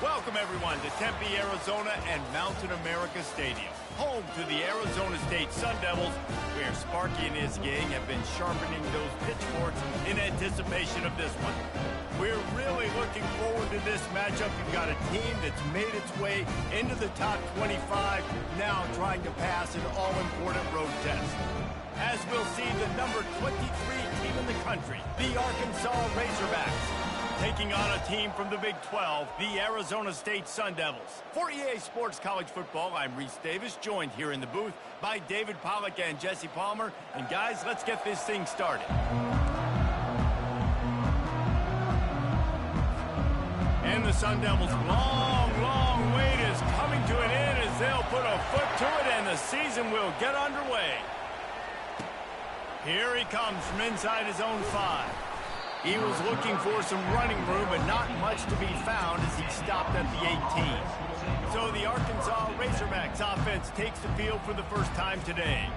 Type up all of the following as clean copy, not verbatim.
Welcome, everyone, to Tempe, Arizona and Mountain America Stadium, home to the Arizona State Sun Devils, where Sparky and his gang have been sharpening those pitchforks in anticipation of this one. We're really looking forward to this matchup. You've got a team that's made its way into the top 25, now trying to pass an all-important road test. As we'll see the number 23 team in the country, the Arkansas Razorbacks, taking on a team from the Big 12, the Arizona State Sun Devils. For EA Sports College Football, I'm Reese Davis, joined here in the booth by David Pollack and Jesse Palmer. And guys, let's get this thing started. And the Sun Devils' long wait is coming to an end as they'll put a foot to it and the season will get underway. Here he comes from inside his own 5. He was looking for some running room, but not much to be found as he stopped at the 18. So the Arkansas Razorbacks offense takes the field for the first time today.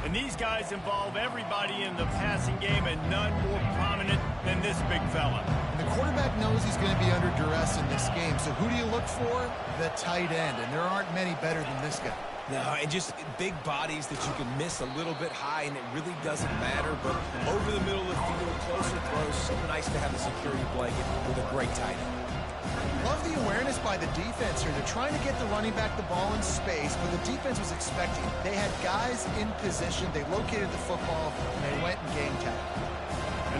And these guys involve everybody in the passing game, and none more prominent than this big fella. And the quarterback knows he's going to be under duress in this game. So who do you look for? The tight end. And there aren't many better than this guy. No, and just big bodies that you can miss a little bit high, and it really doesn't matter. But over the middle of the field, closer throws, so nice to have a security blanket with a great tight end. Love the awareness by the defense here. They're trying to get the running back the ball in space, but the defense was expecting it. They had guys in position. They located the football, and they went and game time.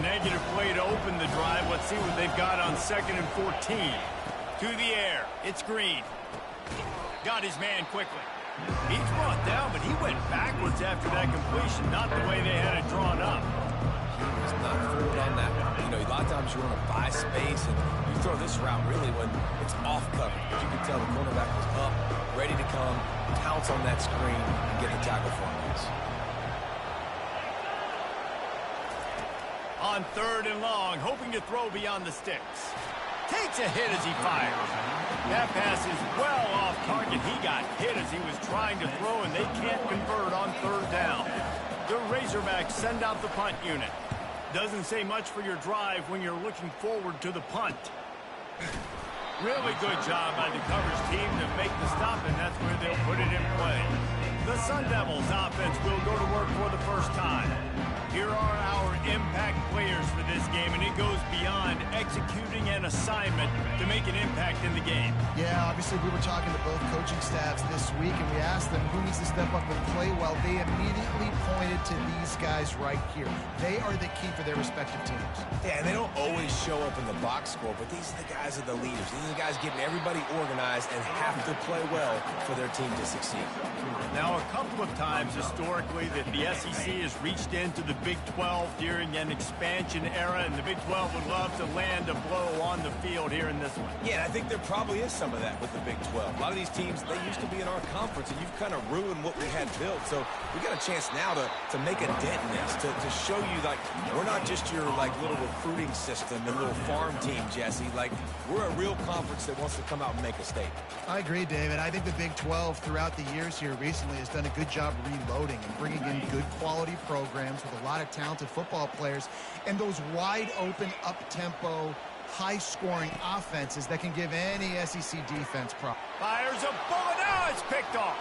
A negative play to open the drive. Let's see what they've got on 2nd and 14. To the air. It's Green. Got his man quickly. He's brought down, but he went backwards after that completion, not the way they had it drawn up. He was not fooled on that one. You know, a lot of times you want to buy space, and you throw this route really when it's off coverage. But you can tell the cornerback was up, ready to come, pounce on that screen, and get the tackle for him. On 3rd and long, hoping to throw beyond the sticks. Takes a hit as he fires. That pass is well off target. He got hit as he was trying to throw, and they can't convert on 3rd down. The Razorbacks send out the punt unit. Doesn't say much for your drive when you're looking forward to the punt. Really good job by the coverage team to make the stop, and that's where they'll put it in play. The Sun Devils offense will go to work for the first time. Here are our impact players for this game, and it goes beyond executing an assignment to make an impact in the game. Yeah, obviously we were talking to both coaching staffs this week, and we asked them who needs to step up and play well. They immediately pointed to these guys right here. They are the key for their respective teams. Yeah, and they don't always show up in the box score, but these are the guys that are the leaders. These are the guys getting everybody organized and have to play well for their team to succeed. Now, a couple of times historically that the SEC has reached into the Big 12 during an expansion era, and the Big 12 would love to land a blow on the field here in this one. Yeah, I think there probably is some of that with the Big 12. A lot of these teams, they used to be in our conference, and you've kind of ruined what we had built. So we got a chance now to make a dent in this, to show you, like, we're not just your, like, little recruiting system and little farm team, Jesse. Like, we're a real conference that wants to come out and make a statement. I agree, David. I think the Big 12 throughout the years here recently has done a good job reloading and bringing in good quality programs with a lot of talented football players and those wide open, up-tempo, high-scoring offenses that can give any SEC defense problems. Fires a bullet. Now it's picked off.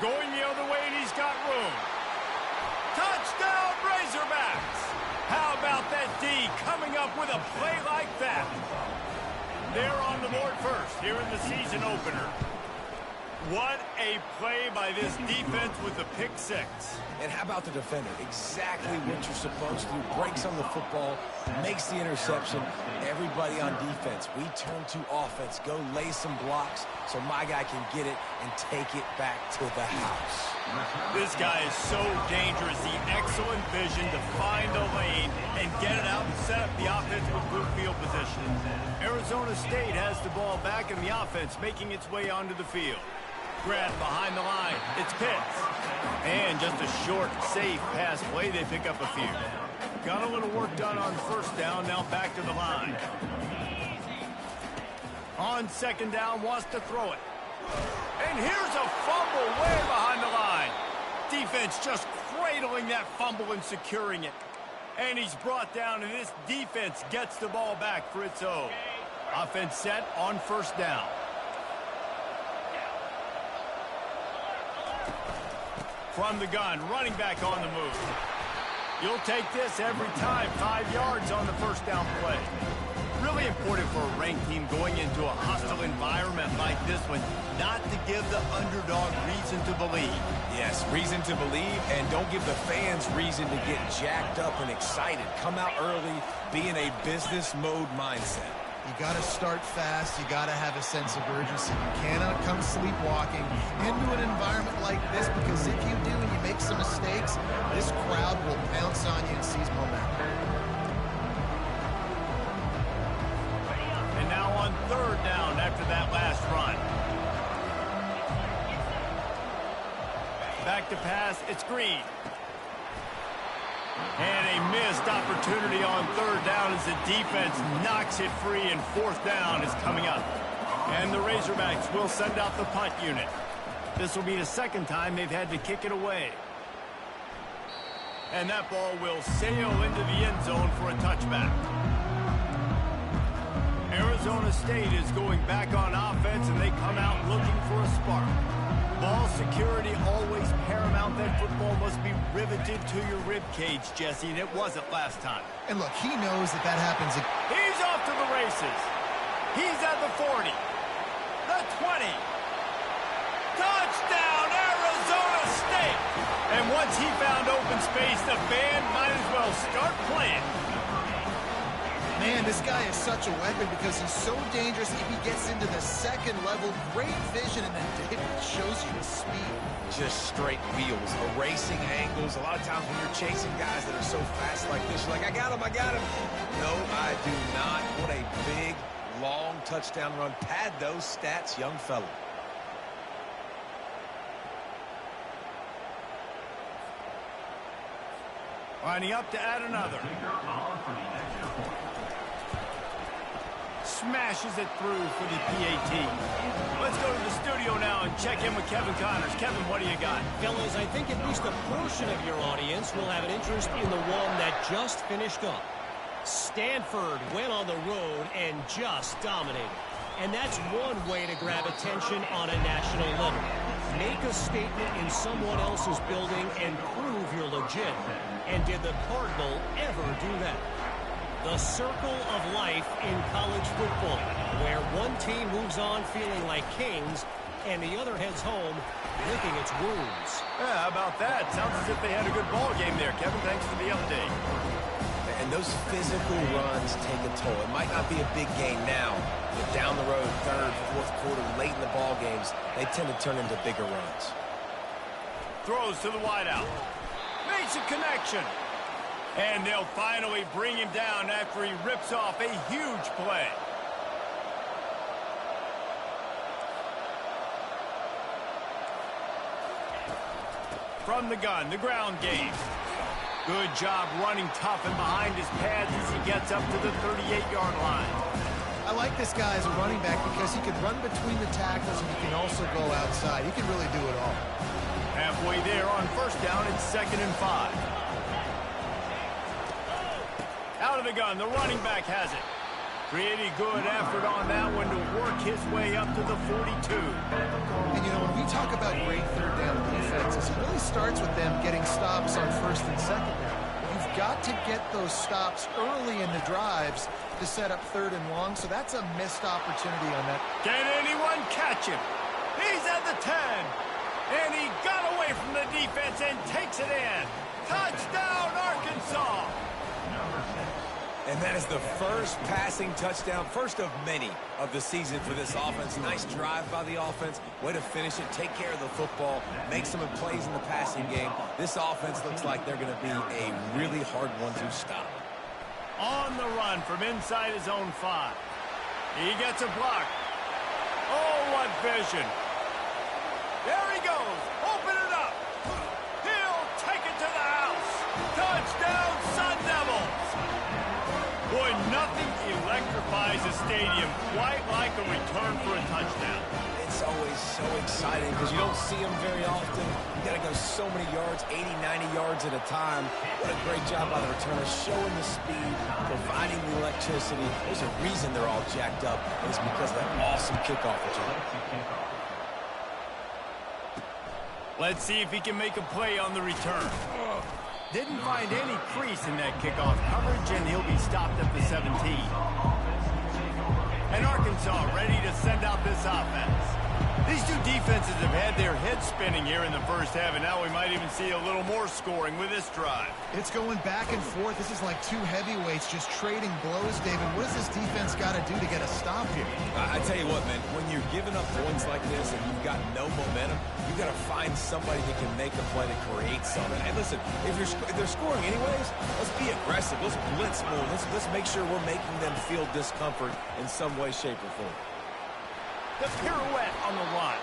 Going the other way, and he's got room. Touchdown, Razorbacks! How about that D coming up with a play like that? They're on the board first here in the season opener. What a play by this defense with the pick 6. And how about the defender? Exactly what you're supposed to do. Breaks on the football, makes the interception. Everybody on defense, we turn to offense. Go lay some blocks so my guy can get it and take it back to the house. This guy is so dangerous. The excellent vision to find the lane and get it out and set up the offense with good field position. Arizona State has the ball back, and the offense making its way onto the field. Grab behind the line. It's Pitts. And just a short, safe pass play. They pick up a few. Got a little work done on 1st down. Now back to the line. On 2nd down, wants to throw it. And here's a fumble way behind the line. Defense just cradling that fumble and securing it. And he's brought down, and this defense gets the ball back for its own. Offense set on first down. From the gun, running back on the move. You'll take this every time. 5 yards on the first down play. Really important for a ranked team going into a hostile environment like this one, not to give the underdog reason to believe. Yes, reason to believe, and don't give the fans reason to get jacked up and excited. Come out early, be in a business mode mindset. You got to start fast. You got to have a sense of urgency. You cannot come sleepwalking into an environment like this, because if you do and you make some mistakes, this crowd will pounce on you and seize momentum. And now on third down after that last run. Back to pass, it's Green. And a missed opportunity on third down as the defense knocks it free, and fourth down is coming up. And the Razorbacks will send out the punt unit. This will be the second time they've had to kick it away. And that ball will sail into the end zone for a touchback. Arizona State is going back on offense, and they come out looking for a spark. Ball security always paramount. That football must be riveted to your rib cage, Jesse, and it wasn't last time. And look, he knows that happens. He's off to the races. He's at the 40, the 20. Touchdown, Arizona State! And once he found open space, the band might as well start playing. Man, this guy is such a weapon because he's so dangerous if he gets into the second level. Great vision, and then David shows you his speed. Just straight wheels, erasing angles. A lot of times when you're chasing guys that are so fast like this, you're like, I got him, I got him. No, I do not. What a big, long touchdown run. Pad those stats, young fella. Lining up to add another. Smashes it through for the PAT. Let's go to the studio now and check in with Kevin Connors. Kevin, what do you got? Fellas, I think at least a portion of your audience will have an interest in the one that just finished up. Stanford went on the road and just dominated. And that's one way to grab attention on a national level. Make a statement in someone else's building and prove you're legit. And did the Cardinal ever do that? The circle of life in college football, where one team moves on feeling like kings and the other heads home licking its wounds. Yeah, how about that? Sounds as if they had a good ball game there, Kevin. Thanks for the update. And those physical runs take a toll. It might not be a big game now, but down the road, third, fourth quarter, late in the ball games, they tend to turn into bigger runs. Throws to the wideout. Makes a connection. And they'll finally bring him down after he rips off a huge play. From the gun, the ground game. Good job running tough and behind his pads as he gets up to the 38-yard line. I like this guy as a running back because he can run between the tackles and he can also go outside. He can really do it all. Halfway there on first down, it's 2nd and 5. Out of the gun, the running back has it. Pretty good effort on that one to work his way up to the 42. And, you know, when we talk about great third down defenses, it really starts with them getting stops on first and second down. You've got to get those stops early in the drives to set up third and long, so that's a missed opportunity on that. Can anyone catch him? He's at the 10. And he got away from the defense and takes it in. Touchdown, Arkansas! And that is the first passing touchdown, first of many of the season for this offense. Nice drive by the offense. Way to finish it, take care of the football, make some plays in the passing game. This offense looks like they're going to be a really hard one to stop. On the run from inside his own 5. He gets a block. Oh, what vision. There he goes. Open it up. He'll take it to the house. Touchdown, Sun Devils. Boy, nothing electric electrifies the stadium, quite like a return for a touchdown. It's always so exciting because you don't see them very often. You got to go so many yards, 80, 90 yards at a time. What a great job by the returner, showing the speed, providing the electricity. There's a reason they're all jacked up, and it's because of that awesome kickoff return. Let's see if he can make a play on the return. Didn't find any crease in that kickoff coverage, and he'll be stopped at the 17. And Arkansas ready to send out this offense. These two defenses have had their heads spinning here in the first half, and now we might even see a little more scoring with this drive. It's going back and forth. This is like two heavyweights just trading blows, David. What does this defense got to do to get a stop here? I tell you what, man, when you're giving up points like this and you've got no momentum, you got to find somebody that can make a play to create something. And listen, if they're scoring anyways, let's be aggressive. Let's blitz more. Let's make sure we're making them feel discomfort in some way, shape, or form. The pirouette on the line.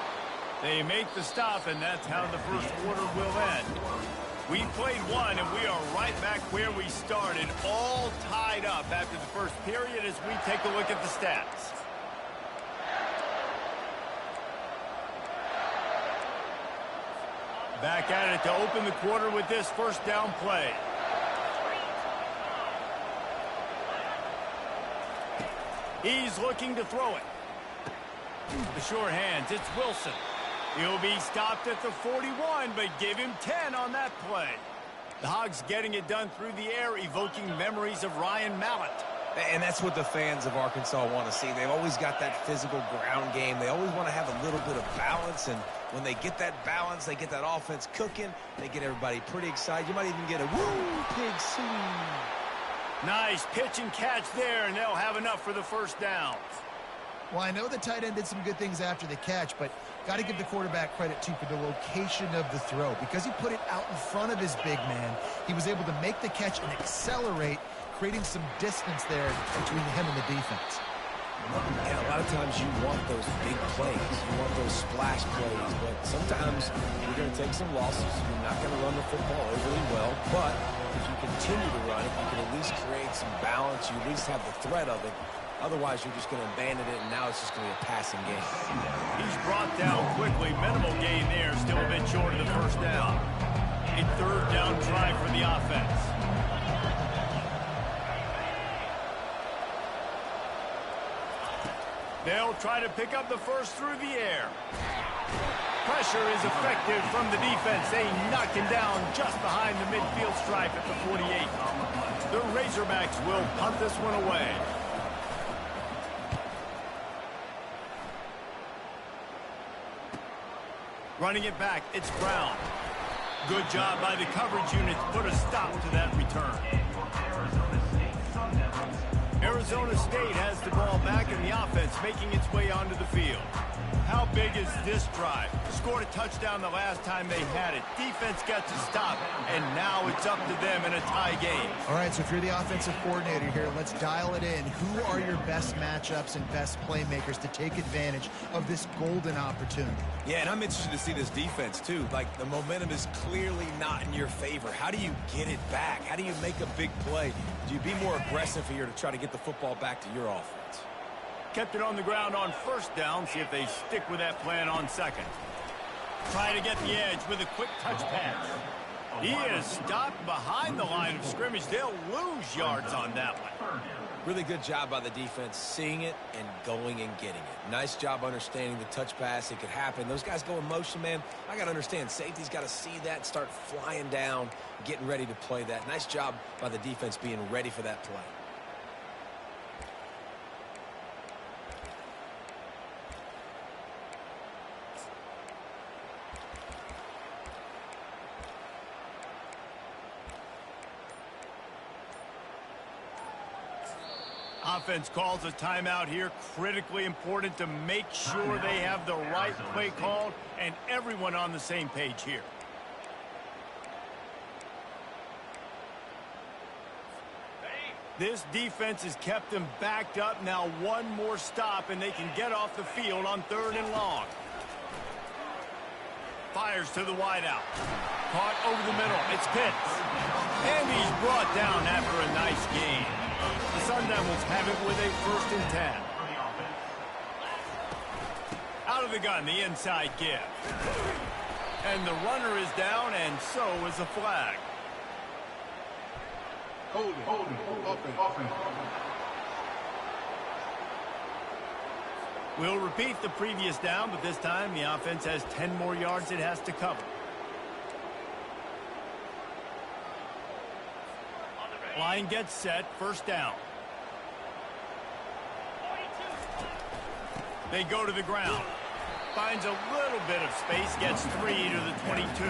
They make the stop, and that's how the first quarter will end. We played one, and we are right back where we started, all tied up after the first period as we take a look at the stats. Back at it to open the quarter with this first down play. He's looking to throw it. The sure hands, it's Wilson. He'll be stopped at the 41, but give him 10 on that play. The Hogs getting it done through the air, evoking memories of Ryan Mallett. And that's what the fans of Arkansas want to see. They've always got that physical ground game. They always want to have a little bit of balance, and when they get that balance, they get that offense cooking, they get everybody pretty excited. You might even get a woo, pig swing. Nice pitch and catch there, and they'll have enough for the first down. Well, I know the tight end did some good things after the catch, but got to give the quarterback credit, too, for the location of the throw. Because he put it out in front of his big man, he was able to make the catch and accelerate, creating some distance there between him and the defense. Yeah, a lot of times you want those big plays. You want those splash plays, but sometimes you're going to take some losses. You're not going to run the football overly well, but if you continue to run it, you can at least create some balance. You at least have the threat of it. Otherwise, you're just going to abandon it, and now it's just going to be a passing game. He's brought down quickly. Minimal gain there. Still a bit short of the first down. A third down try for the offense. They'll try to pick up the first through the air. Pressure is effective from the defense. They knock him down just behind the midfield stripe at the 48. The Razorbacks will punt this one away. Running it back, it's Brown. Good job by the coverage unit to put a stop to that return. Arizona State has the ball back in the offense, making its way onto the field. How big is this drive? Scored a touchdown the last time they had it. Defense got to stop, and now it's up to them in a tie game. All right, so if you're the offensive coordinator here, let's dial it in. Who are your best matchups and best playmakers to take advantage of this golden opportunity? Yeah, and I'm interested to see this defense, too. Like, the momentum is clearly not in your favor. How do you get it back? How do you make a big play? Do you be more aggressive here to try to get the football back to your offense? Kept it on the ground on first down. See if they stick with that plan on second. Try to get the edge with a quick touch pass. He is stopped behind the line of scrimmage. They'll lose yards on that one. Really good job by the defense, seeing it and going and getting it. Nice job understanding the touch pass. It could happen. Those guys go in motion, man. I got to understand. Safety's got to see that, start flying down, getting ready to play that. Nice job by the defense being ready for that play. Offense calls a timeout here. Critically important to make sure they have the right play called and everyone on the same page here. This defense has kept them backed up. Now one more stop and they can get off the field on 3rd and long. Fires to the wideout. Caught over the middle. It's Pitts. And he's brought down after a nice gain. The Sun Devils have it with a 1st and 10. Out of the gun, the inside give. And the runner is down, and so is the flag. Hold it. Offense. We'll repeat the previous down, but this time the offense has 10 more yards it has to cover. Line gets set, 1st down. They go to the ground. Finds a little bit of space, gets 3 to the 22.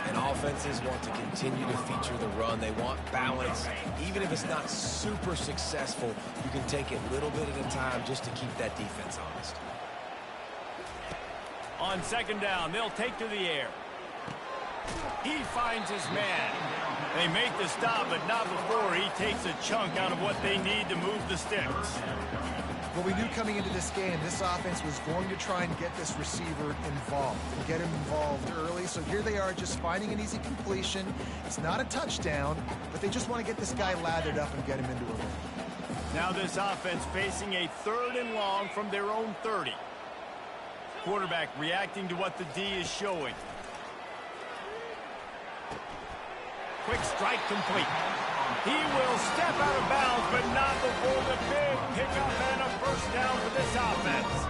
And offenses want to continue to feature the run. They want balance. Even if it's not super successful, you can take it little bit at a time just to keep that defense honest. On 2nd down, they'll take to the air. He finds his man. They make the stop, but not before he takes a chunk out of what they need to move the sticks. Well, we knew coming into this game, this offense was going to try and get this receiver involved and get him involved early. So here they are just finding an easy completion. It's not a touchdown, but they just want to get this guy lathered up and get him into a run. Now this offense facing a 3rd and long from their own 30. Quarterback reacting to what the D is showing. Quick strike complete. He will step out of bounds, but not before the big pickup and a 1st down for this offense.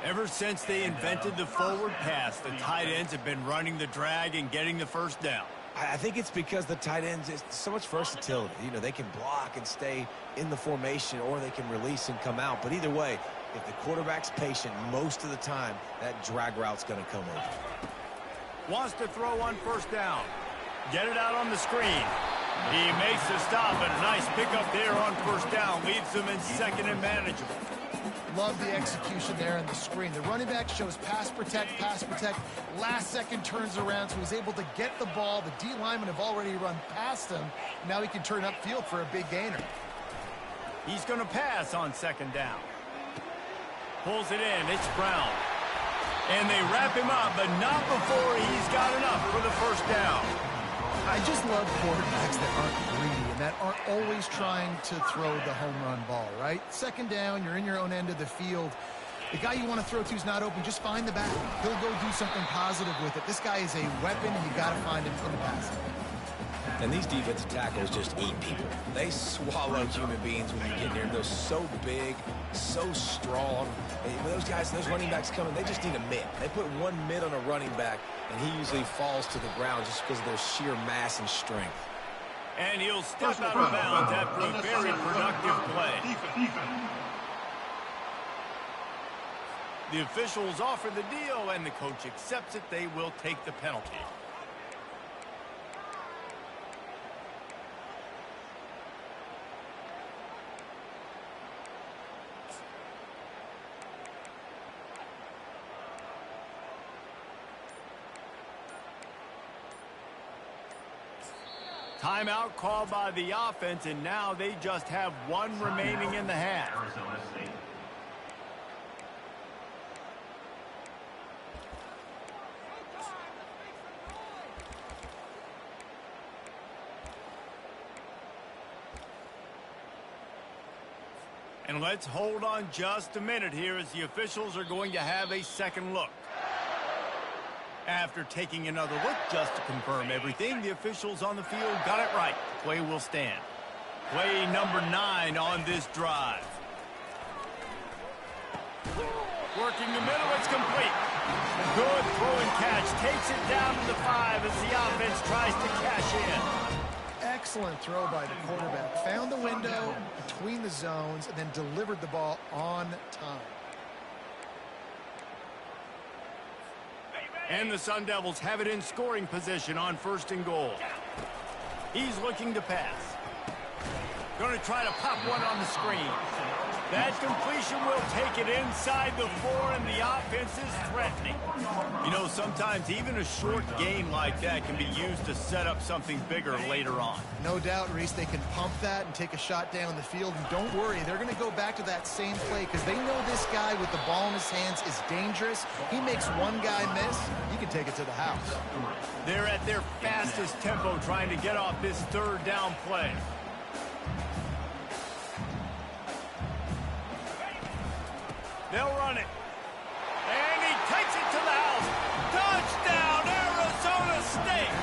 Ever since they invented the forward pass, the tight ends have been running the drag and getting the 1st down. I think it's because the tight ends, it's so much versatility. You know, they can block and stay in the formation, or they can release and come out. But either way, if the quarterback's patient most of the time, that drag route's going to come over. Wants to throw on 1st down. Get it out on the screen. He makes the stop, and a nice pickup there on 1st down. Leaves them in 2nd and manageable. Love the execution there on the screen. The running back shows pass protect. Last second turns around, so he's able to get the ball. The D linemen have already run past him. Now he can turn upfield for a big gainer. He's going to pass on 2nd down. Pulls it in. It's Brown. And they wrap him up, but not before he's got enough for the 1st down. I just love quarterbacks that aren't greedy and that aren't always trying to throw the home run ball, right? 2nd down, you're in your own end of the field. The guy you want to throw to is not open. Just find the back. He'll go do something positive with it. This guy is a weapon. You got to find him in the passing. And these defensive tackles just eat people. They swallow human beings when you get near them. They're so big, so strong. When those guys, those running backs coming, they just need a mid. They put one mid on a running back, and he usually falls to the ground just because of their sheer mass and strength. And he'll step out of bounds after a very productive play. The officials offer the deal, and the coach accepts it. They will take the penalty. Timeout called by the offense, and now they just have 1 remaining in the half. And let's hold on just a minute here as the officials are going to have a second look. After taking another look just to confirm everything, the officials on the field got it right. The play will stand. Play number 9 on this drive. Working the middle, it's complete. Good throw and catch. Takes it down to the 5 as the offense tries to cash in. Excellent throw by the quarterback. Found the window between the zones and then delivered the ball on time. And the Sun Devils have it in scoring position on 1st and goal. He's looking to pass. Going to try to pop one on the screen. That completion will take it inside the 4, and the offense is threatening. You know, sometimes even a short gain like that can be used to set up something bigger later on. No doubt, Reese, they can pump that and take a shot down the field. And don't worry, they're going to go back to that same play because they know this guy with the ball in his hands is dangerous. He makes one guy miss, he can take it to the house. They're at their fastest tempo trying to get off this 3rd down play. They'll run it. And he takes it to the house. Touchdown, Arizona State.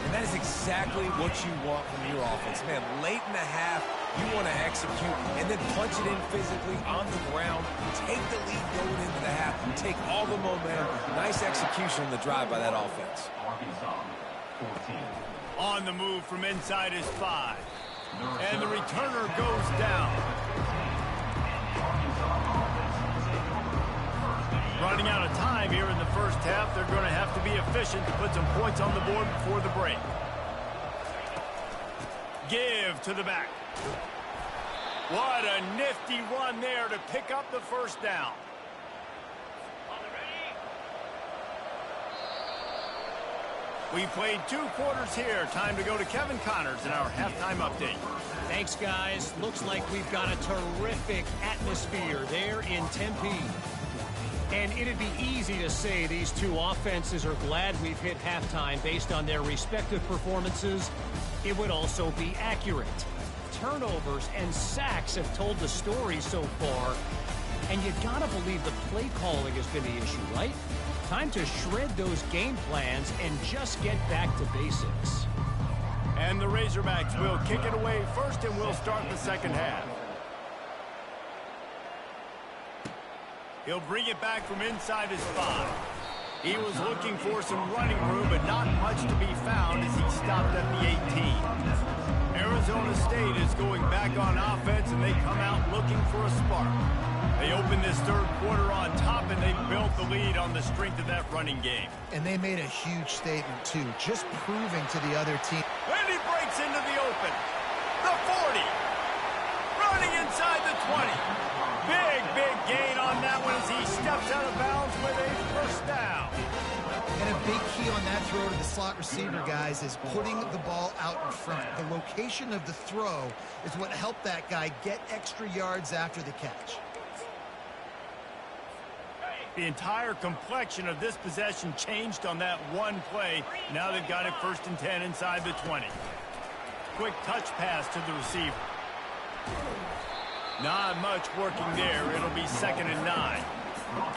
And that is exactly what you want from your offense. Man, late in the half, you want to execute and then punch it in physically on the ground. Take the lead going into the half. Take all the momentum. Nice execution on the drive by that offense. On the move from inside his 5. And the returner goes down. Running out of time here in the first half. They're going to have to be efficient to put some points on the board before the break. Give to the back. What a nifty run there to pick up the first down. We played 2 quarters here. Time to go to Kevin Connors in our halftime update. Thanks, guys. Looks like we've got a terrific atmosphere there in Tempe. And it'd be easy to say these two offenses are glad we've hit halftime based on their respective performances. It would also be accurate. Turnovers and sacks have told the story so far. And you gotta believe the play calling has been the issue, right? Time to shred those game plans and just get back to basics. And the Razorbacks will kick it away first, and we'll start the second half. He'll bring it back from inside his 5. He was looking for some running room, but not much to be found as he stopped at the 18. Arizona State is going back on offense, and they come out looking for a spark. They opened this third quarter on top, and they built the lead on the strength of that running game. And they made a huge statement, too, just proving to the other team. And he breaks into the open. The 40. Running inside the 20. Big gain on that one as he steps out of bounds with a first down. And a big key on that throw to the slot receiver, guys, is putting the ball out in front. The location of the throw is what helped that guy get extra yards after the catch. The entire complexion of this possession changed on that one play. Now they've got it 1st and 10 inside the 20. Quick touch pass to the receiver. Not much working there. It'll be 2nd and 9.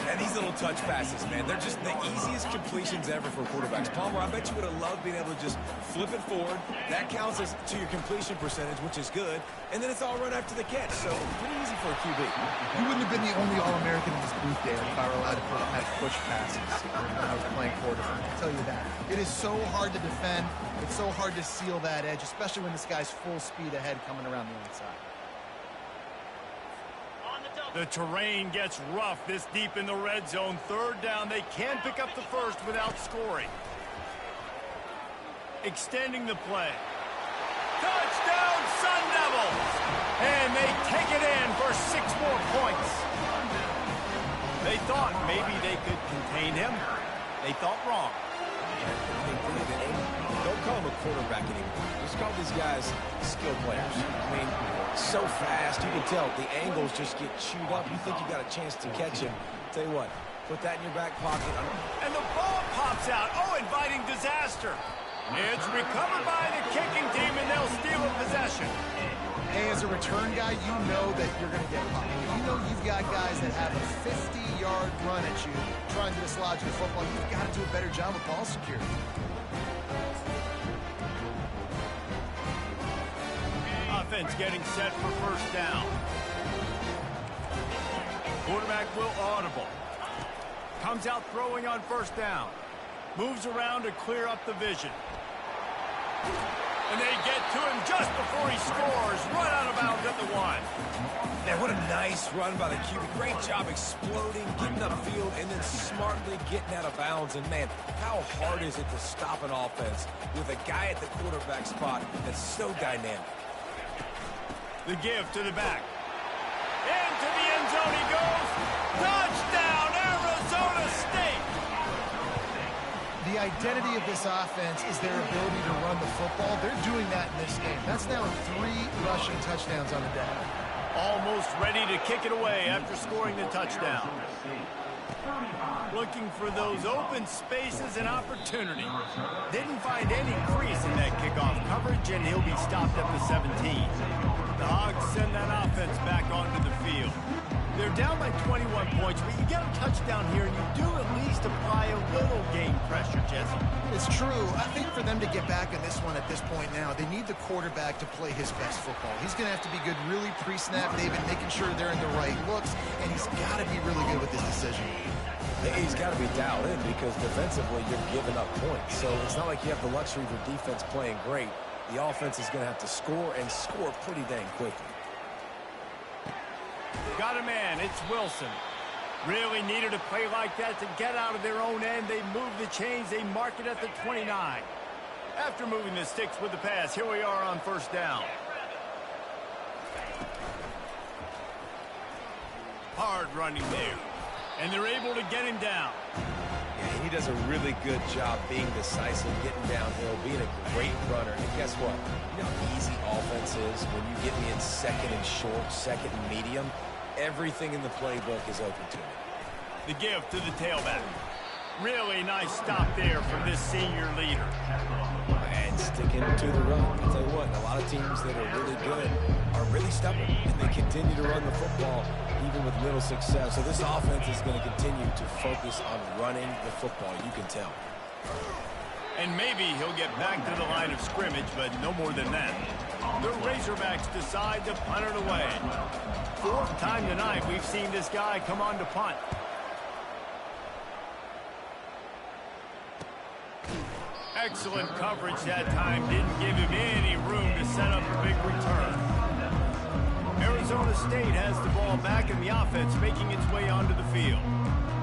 And these little touch passes, man, they're just the easiest completions ever for quarterbacks. Palmer, I bet you would have loved being able to just flip it forward. That counts as to your completion percentage, which is good. And then it's all run after the catch, so pretty easy for a QB. You wouldn't have been the only All-American in this booth, Dan, if I were allowed to have push passes when I was playing quarterback. I'll tell you that. It is so hard to defend. It's so hard to seal that edge, especially when this guy's full speed ahead coming around the inside. The terrain gets rough this deep in the red zone. 3rd down. They can pick up the first without scoring. Extending the play. Touchdown, Sun Devils! And they take it in for 6 more points. They thought maybe they could contain him. They thought wrong. Don't call him a quarterback anymore. Just call these guys skill players. I mean, so fast, you can tell the angles just get chewed up. You think you got a chance to catch him. Tell you what, put that in your back pocket. And the ball pops out. Oh, inviting disaster. It's recovered by the kicking team, and they'll steal a possession. Hey, as a return guy, you know that you're going to get popped. You know you've got guys that have a 50-yard run at you trying to dislodge the football. You've got to do a better job of ball security. Offense getting set for 1st down. Quarterback will audible. Comes out throwing on 1st down. Moves around to clear up the vision. And they get to him just before he scores. Run out of bounds at the 1. Man, what a nice run by the QB. Great job exploding, getting upfield, and then smartly getting out of bounds. And, man, how hard is it to stop an offense with a guy at the quarterback spot that's so dynamic? The give to the back. Into the end zone he goes. Touchdown, Arizona State! The identity of this offense is their ability to run the football. They're doing that in this game. That's now 3 rushing touchdowns on the day. Almost ready to kick it away after scoring the touchdown. Looking for those open spaces and opportunity. Didn't find any crease in that kickoff coverage, and he'll be stopped at the 17. The Hogs send that offense back onto the field. Their down by 21 points, but you get a touchdown here, and you do at least apply a little game pressure, Jesse. It's true. I think for them to get back in this one at this point now, they need the quarterback to play his best football. He's going to have to be good really pre-snap, David, making sure they're in the right looks, and he's got to be really good with his decision. He's got to be dialed in because defensively you're giving up points. So it's not like you have the luxury of your defense playing great. The offense is going to have to score and score pretty dang quickly. Got a man. It's Wilson. Really needed a play like that to get out of their own end. They move the chains. They mark it at the 29. After moving the sticks with the pass, here we are on first down. Hard running there. And they're able to get him down. Yeah, he does a really good job being decisive, getting downhill, being a great runner. And guess what? You know how easy offense is when you get me in second and short, second and medium. Everything in the playbook is open to me. The give to the tailback. Really nice stop there from this senior leader. And sticking to the run. I'll tell you what, a lot of teams that are really good are really stubborn, and they continue to run the football even with little success. So this offense is going to continue to focus on running the football. You can tell. And maybe he'll get back to the line of scrimmage, but no more than that. The Razorbacks decide to punt it away. Fourth time tonight we've seen this guy come on to punt. Excellent coverage that time. Didn't give him any room to set up a big return. Arizona State has the ball back in the offense, making its way onto the field.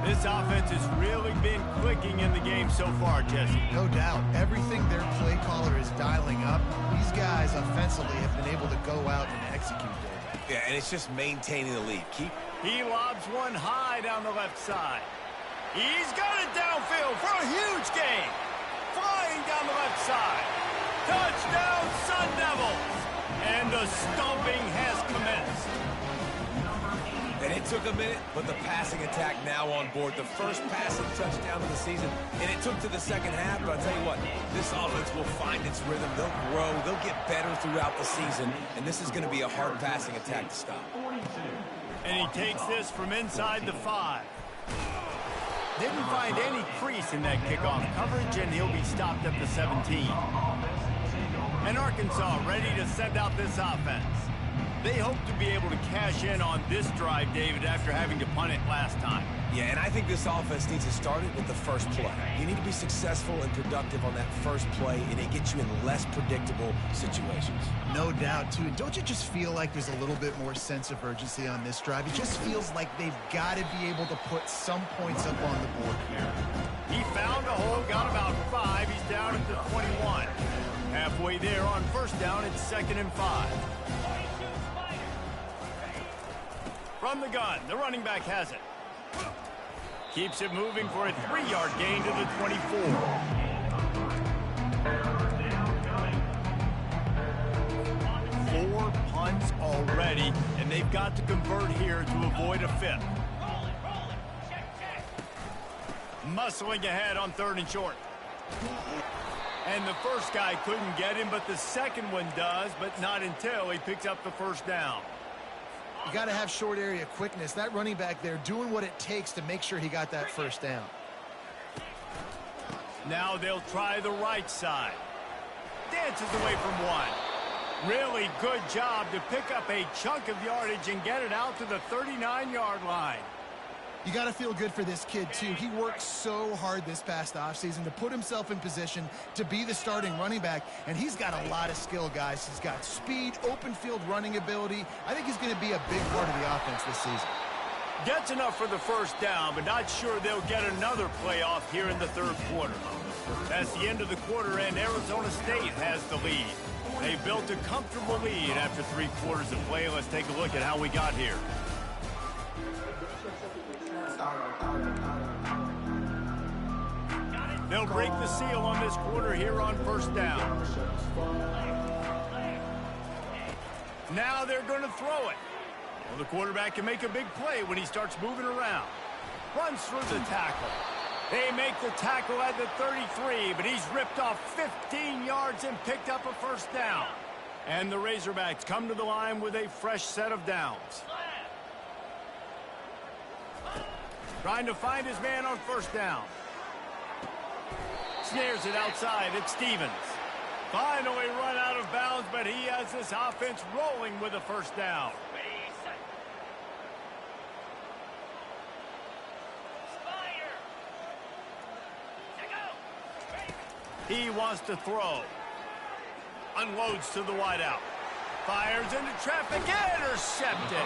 This offense has really been clicking in the game so far, Jesse. No doubt. Everything their play caller is dialing up, these guys offensively have been able to go out and execute, David. Yeah, and it's just maintaining the lead. He lobs one high down the left side. He's got it downfield for a huge gain. Flying down the left side. Touchdown, Sun Devils. And the stomping has commenced. And it took a minute, but the passing attack now on board. The first passing touchdown of the season, and it took to the second half, but I'll tell you what, this offense will find its rhythm. They'll grow. They'll get better throughout the season, and this is going to be a hard passing attack to stop. And he takes this from inside the 5. Didn't find any crease in that kickoff coverage, and he'll be stopped at the 17. And Arkansas ready to send out this offense. They hope to be able to cash in on this drive, David, after having to punt it last time. Yeah, and I think this offense needs to start it with the first play. You need to be successful and productive on that first play, and it gets you in less predictable situations. No doubt, too. And don't you just feel like there's a little bit more sense of urgency on this drive? It just feels like they've got to be able to put some points up on the board here. He found a hole, got about 5. He's down at the 21. Halfway there on first down, it's 2nd and 5. From the gun, the running back has it. Keeps it moving for a 3-yard gain to the 24. Four punts already, and they've got to convert here to avoid a 5th. Muscling ahead on 3rd and short. And the first guy couldn't get him, but the second one does, but not until he picks up the first down. You got to have short area quickness. That running back there doing what it takes to make sure he got that first down. Now they'll try the right side. Dances away from one. Really good job to pick up a chunk of yardage and get it out to the 39-yard line. You got to feel good for this kid, too. He worked so hard this past offseason to put himself in position to be the starting running back, and he's got a lot of skill, guys. He's got speed, open field running ability. I think he's going to be a big part of the offense this season. Gets enough for the first down, but not sure they'll get another play off here in the 3rd quarter. That's the end of the quarter, and Arizona State has the lead. They built a comfortable lead after 3 quarters of play. Let's take a look at how we got here. They'll break the seal on this quarter here on first down. Now they're going to throw it. Well, the quarterback can make a big play when he starts moving around. Runs through the tackle. They make the tackle at the 33, but he's ripped off 15 yards and picked up a first down. And the Razorbacks come to the line with a fresh set of downs. Trying to find his man on first down. Snares it outside. It's Stevens. Finally run out of bounds, but he has this offense rolling with a first down. He wants to throw. Unloads to the wideout. Fires into traffic. Intercepted.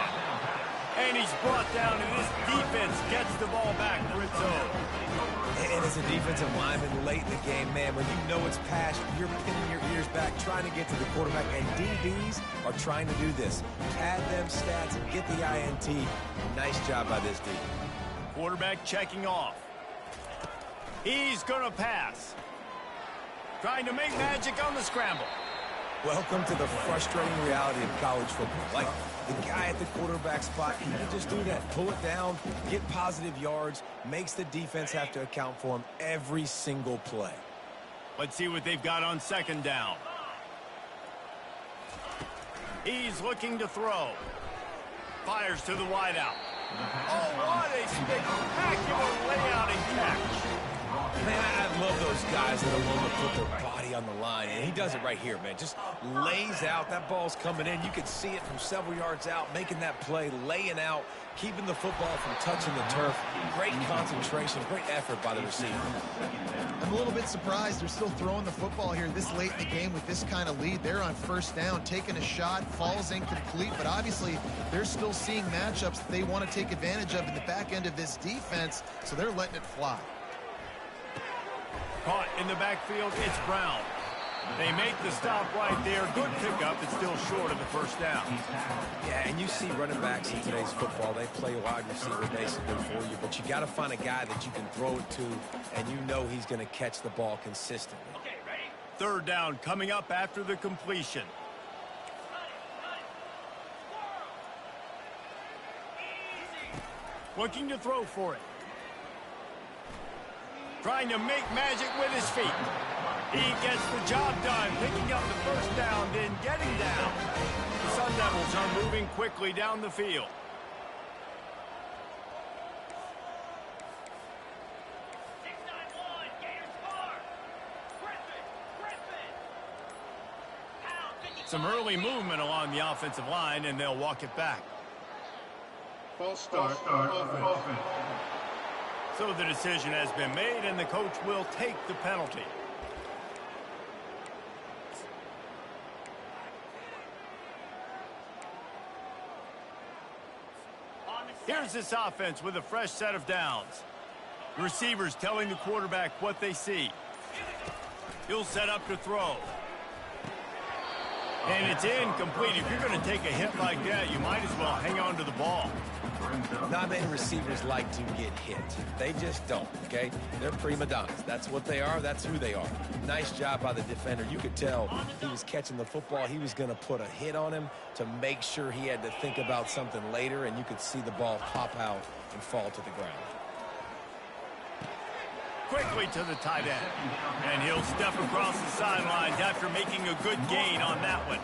And he's brought down, and this defense gets the ball back for its own. And as a defensive lineman late in the game, man, when you know it's passed, you're pinning your ears back, trying to get to the quarterback. And DBs are trying to do this. Pad them stats and get the INT. Nice job by this D. Quarterback checking off. He's going to pass. Trying to make magic on the scramble. Welcome to the frustrating reality of college football. Like, the guy at the quarterback spot, he can just do that. Pull it down, get positive yards, makes the defense have to account for him every single play. Let's see what they've got on second down. He's looking to throw. Fires to the wideout. Oh, what a spectacular layout and catch. Man, I love those guys that are willing to put their body on the line, and he does it right here, man. Just lays out. That ball's coming in. You can see it from several yards out, making that play, laying out, keeping the football from touching the turf. Great concentration, great effort by the receiver. I'm a little bit surprised they're still throwing the football here this late in the game with this kind of lead. They're on first down, taking a shot, falls incomplete, but obviously they're still seeing matchups that they want to take advantage of in the back end of this defense, so they're letting it fly. Caught in the backfield, it's Brown. They make the stop right there. Good pickup. It's still short of the first down. Yeah, and you see running backs in today's football, they play wide receiver basically for you, but you got to find a guy that you can throw it to, and you know he's going to catch the ball consistently. Okay, ready? Third down coming up after the completion. Looking to throw for it. Trying to make magic with his feet. He gets the job done, picking up the first down, then getting down. The Sun Devils are moving quickly down the field. Some early movement along the offensive line, and they'll walk it back. False start, offense. So the decision has been made, and the coach will take the penalty. Here's this offense with a fresh set of downs. The receivers telling the quarterback what they see. He'll set up to throw. And it's incomplete. If you're going to take a hit like that, you might as well hang on to the ball. Not many receivers like to get hit. They just don't, okay? They're prima donnas. That's what they are. That's who they are. Nice job by the defender. You could tell he was catching the football. He was going to put a hit on him to make sure he had to think about something later, and you could see the ball pop out and fall to the ground. Quickly to the tight end. And he'll step across the sidelines after making a good gain on that one.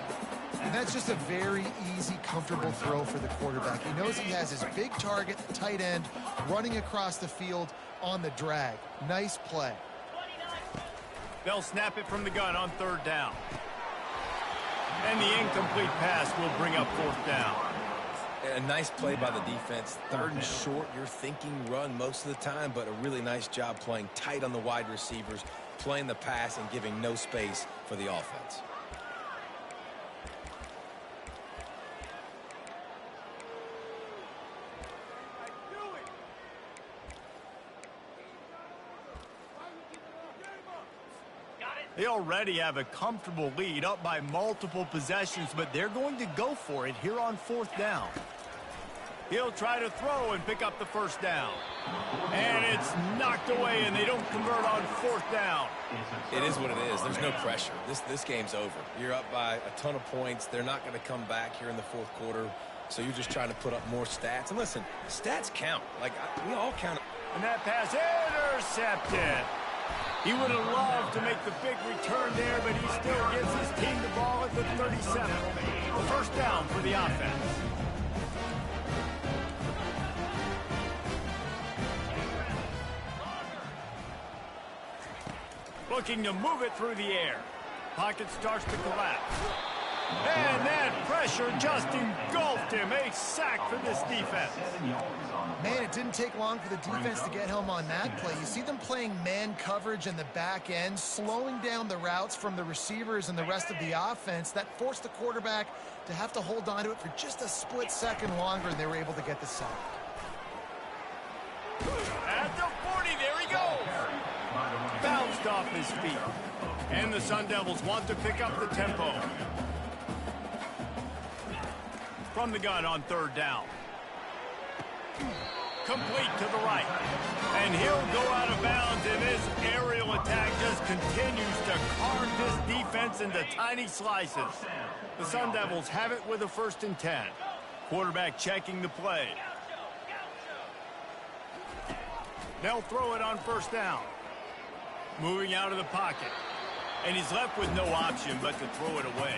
And that's just a very easy, comfortable throw for the quarterback. He knows he has his big target, the tight end, running across the field on the drag. Nice play. They'll snap it from the gun on third down. And the incomplete pass will bring up fourth down. A nice play by the defense. Third and short, you're thinking run most of the time, but a really nice job playing tight on the wide receivers, playing the pass and giving no space for the offense. They already have a comfortable lead, up by multiple possessions, but they're going to go for it here on fourth down. He'll try to throw and pick up the first down. And it's knocked away, and they don't convert on fourth down. It is what it is. There's no pressure. This game's over. You're up by a ton of points. They're not going to come back here in the fourth quarter, so you're just trying to put up more stats. And listen, stats count. Like, we all count. And that pass intercepted. He would have loved to make the big return there, but he still gets his team the ball at the 37. The first down for the offense. Looking to move it through the air. Pocket starts to collapse. And that pressure just engulfed him. A sack for this defense. Man, it didn't take long for the defense to get home on that play. You see them playing man coverage in the back end, slowing down the routes from the receivers and the rest of the offense. That forced the quarterback to have to hold on to it for just a split second longer, and they were able to get the sack. At the 40, there he goes. Bounced off his feet. And the Sun Devils want to pick up the tempo. From the gun on third down. Complete to the right. And he'll go out of bounds, and this aerial attack just continues to carve this defense into tiny slices. The Sun Devils have it with a 1st and 10. Quarterback checking the play. They'll throw it on 1st down. Moving out of the pocket. And he's left with no option but to throw it away.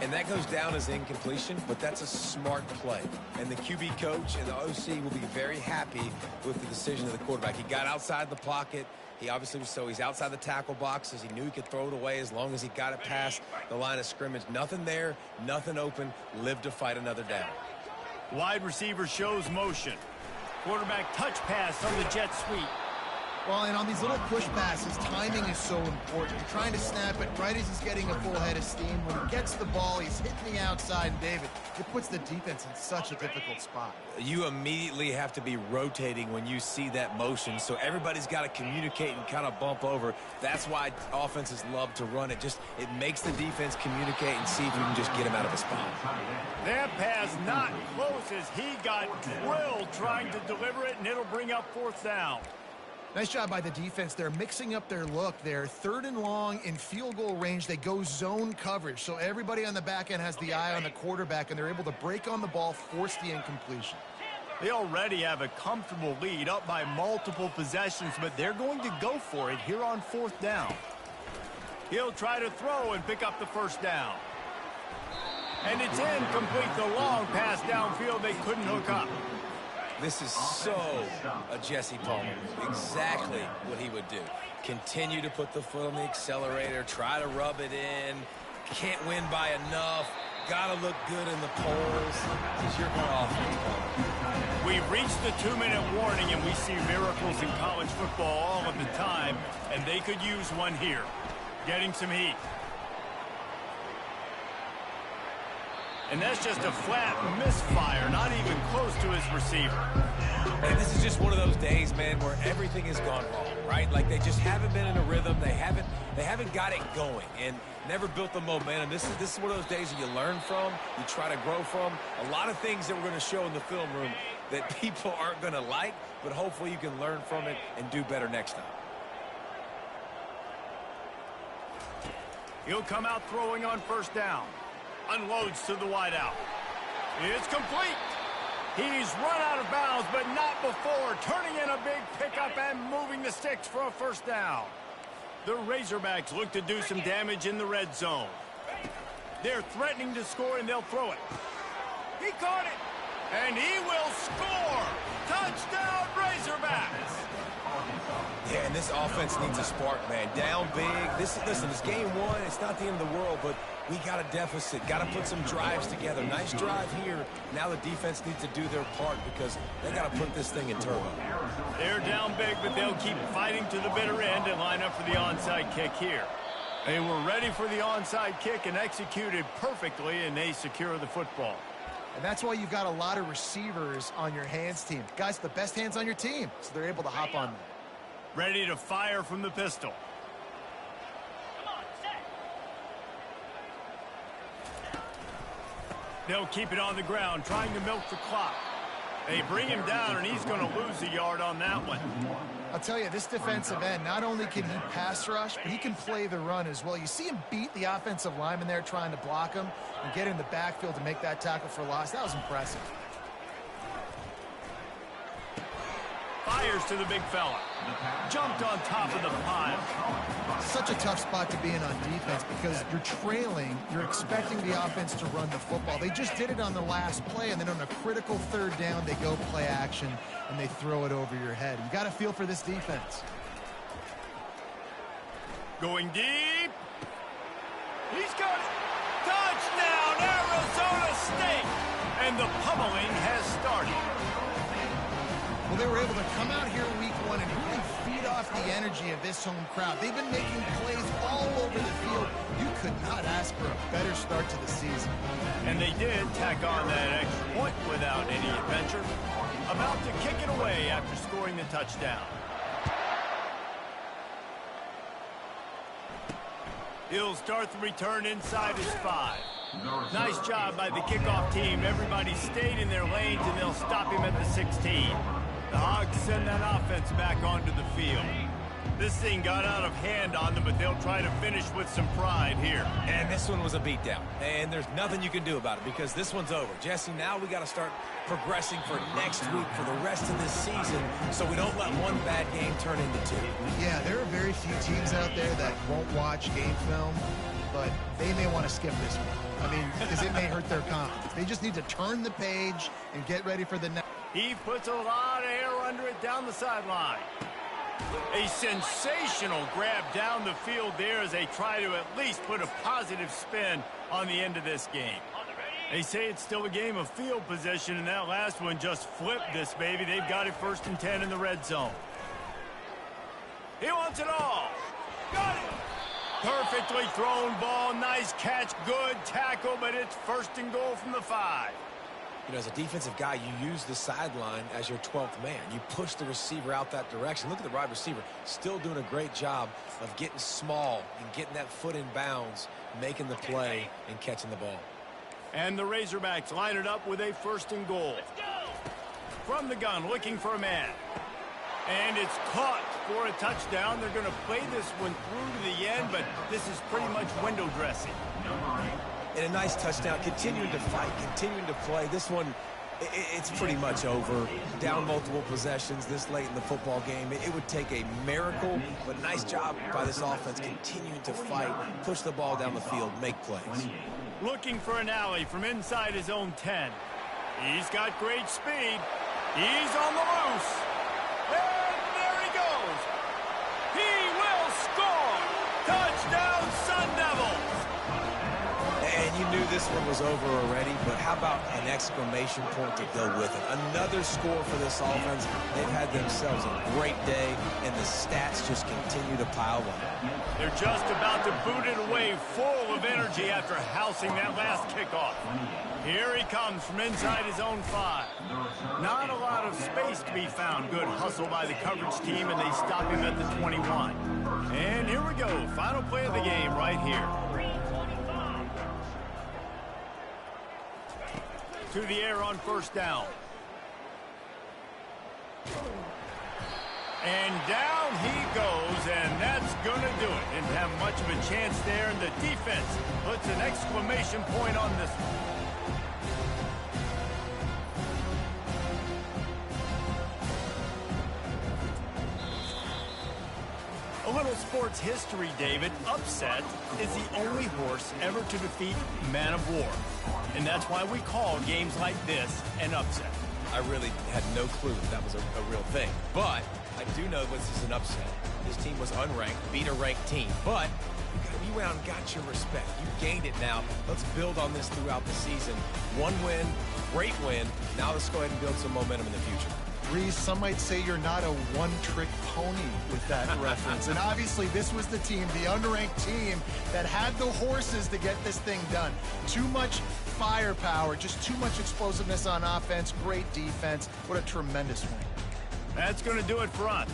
And that goes down as incompletion, but that's a smart play. And the QB coach and the OC will be very happy with the decision of the quarterback. He got outside the pocket. He obviously he's outside the tackle boxes. He knew he could throw it away as long as he got it past the line of scrimmage. Nothing there, nothing open. Live to fight another down. Wide receiver shows motion. Quarterback touch pass on the jet sweep. Well, and on these little push passes, timing is so important. You're trying to snap it right as he's getting a full head of steam. When he gets the ball, he's hitting the outside, and David, it puts the defense in such a difficult spot. You immediately have to be rotating when you see that motion, so everybody's got to communicate and kind of bump over. That's why offenses love to run it. It makes the defense communicate and see if you can just get him out of a spot. That pass not close as he got drilled trying to deliver it, and it'll bring up 4th down. Nice job by the defense. They're mixing up their look. They're 3rd and long in field goal range. They go zone coverage, so everybody on the back end has the eye on the quarterback, and they're able to break on the ball, force the incompletion. They already have a comfortable lead up by multiple possessions, but they're going to go for it here on 4th down. He'll try to throw and pick up the 1st down. And it's incomplete. The long pass downfield they couldn't hook up. This is so a Jesse Palmer. Exactly what he would do. Continue to put the foot on the accelerator, try to rub it in. Can't win by enough. Got to look good in the polls. This is your kind of offense, Palmer. We've reached the 2-minute warning, and we see miracles in college football all of the time, and they could use one here. Getting some heat. And that's just a flat misfire, not even close to his receiver. And this is just one of those days, man, where everything has gone wrong, right? Like they just haven't been in a rhythm. They haven't got it going and never built the momentum. This is one of those days that you learn from, you try to grow from. A lot of things that we're going to show in the film room that people aren't going to like, but hopefully you can learn from it and do better next time. He'll come out throwing on 1st down. Unloads to the wideout. It's complete. He's run out of bounds, but not before. Turning in a big pickup and moving the sticks for a 1st down. The Razorbacks look to do some damage in the red zone. They're threatening to score, and they'll throw it. He caught it, and he will score. Touchdown, Razorbacks. Yeah, and this offense needs a spark, man. Down big. Listen, it's game 1. It's not the end of the world, but we got a deficit. Got to put some drives together. Nice drive here. Now the defense needs to do their part because they got to put this thing in turbo. They're down big, but they'll keep fighting to the bitter end and line up for the onside kick here. They were ready for the onside kick and executed perfectly, and they secure the football. And that's why you've got a lot of receivers on your hands team. Guys, the best hands on your team, so they're able to hop on them. Ready to fire from the pistol. They'll keep it on the ground, trying to milk the clock. They bring him down, and he's going to lose a yard on that one. I'll tell you, this defensive end, not only can he pass rush, but he can play the run as well. You see him beat the offensive lineman there trying to block him and get in the backfield to make that tackle for loss. That was impressive. Fires to the big fella. Jumped on top of the pile. Such a tough spot to be in on defense because you're trailing. You're expecting the offense to run the football. They just did it on the last play, and then on a critical 3rd down, they go play action, and they throw it over your head. You got to feel for this defense. Going deep. He's got it. Touchdown, Arizona State. And the pummeling has started. Well, they were able to come out here week one and really feed off the energy of this home crowd. They've been making plays all over the field. You could not ask for a better start to the season. And they did tack on that extra point without any adventure. About to kick it away after scoring the touchdown. He'll start the return inside his 5. Nice job by the kickoff team. Everybody stayed in their lanes, and they'll stop him at the 16. The Hogs send that offense back onto the field. This thing got out of hand on them, but they'll try to finish with some pride here. And this one was a beatdown. And there's nothing you can do about it because this one's over. Jesse, now we got to start progressing for next week for the rest of this season so we don't let one bad game turn into 2. Yeah, there are very few teams out there that won't watch game film, but they may want to skip this one. I mean, because it may hurt their confidence. They just need to turn the page and get ready for the next. He puts a lot of air under it down the sideline. A sensational grab down the field there as they try to at least put a positive spin on the end of this game. They say it's still a game of field position, and that last one just flipped this baby. They've got it 1st and 10 in the red zone. He wants it all. Got it. Perfectly thrown ball. Nice catch. Good tackle, but it's 1st and goal from the 5. You know, as a defensive guy, you use the sideline as your 12th man. You push the receiver out that direction. Look at the wide receiver. Still doing a great job of getting small and getting that foot in bounds, making the play, and catching the ball. And the Razorbacks line it up with a 1st and goal. From the gun, looking for a man. And it's caught for a touchdown. They're going to play this one through to the end, but this is pretty much window dressing. And a nice touchdown, continuing to fight, continuing to play. This one, it's pretty much over. Down multiple possessions this late in the football game. It would take a miracle, but nice job by this offense continuing to fight, push the ball down the field, make plays. Looking for an alley from inside his own 10. He's got great speed. He's on the loose. And there he goes. He will score. Touchdown, Sun Devils. And you knew this one was over already, but how about an exclamation point to go with it? Another score for this offense. They've had themselves a great day, and the stats just continue to pile up. They're just about to boot it away, full of energy after housing that last kickoff. Here he comes from inside his own 5. Not a lot of space to be found. Good hustle by the coverage team, and they stop him at the 21. And here we go. Final play of the game right here. To the air on 1st down. And down he goes, and that's going to do it. Didn't have much of a chance there, and the defense puts an exclamation point on this one. A little sports history, David. Upset is the only horse ever to defeat Man of War. And that's why we call games like this an upset. I really had no clue that was a real thing. But I do know this is an upset. This team was unranked, beat a ranked team. But you went out and got your respect. You gained it now. Let's build on this throughout the season. One win, great win. Now let's go ahead and build some momentum in the future. Reese, some might say you're not a one-trick pony with that reference. And obviously this was the team, the unranked team, that had the horses to get this thing done. Too much firepower, just too much explosiveness on offense, great defense. What a tremendous win. That's going to do it for us.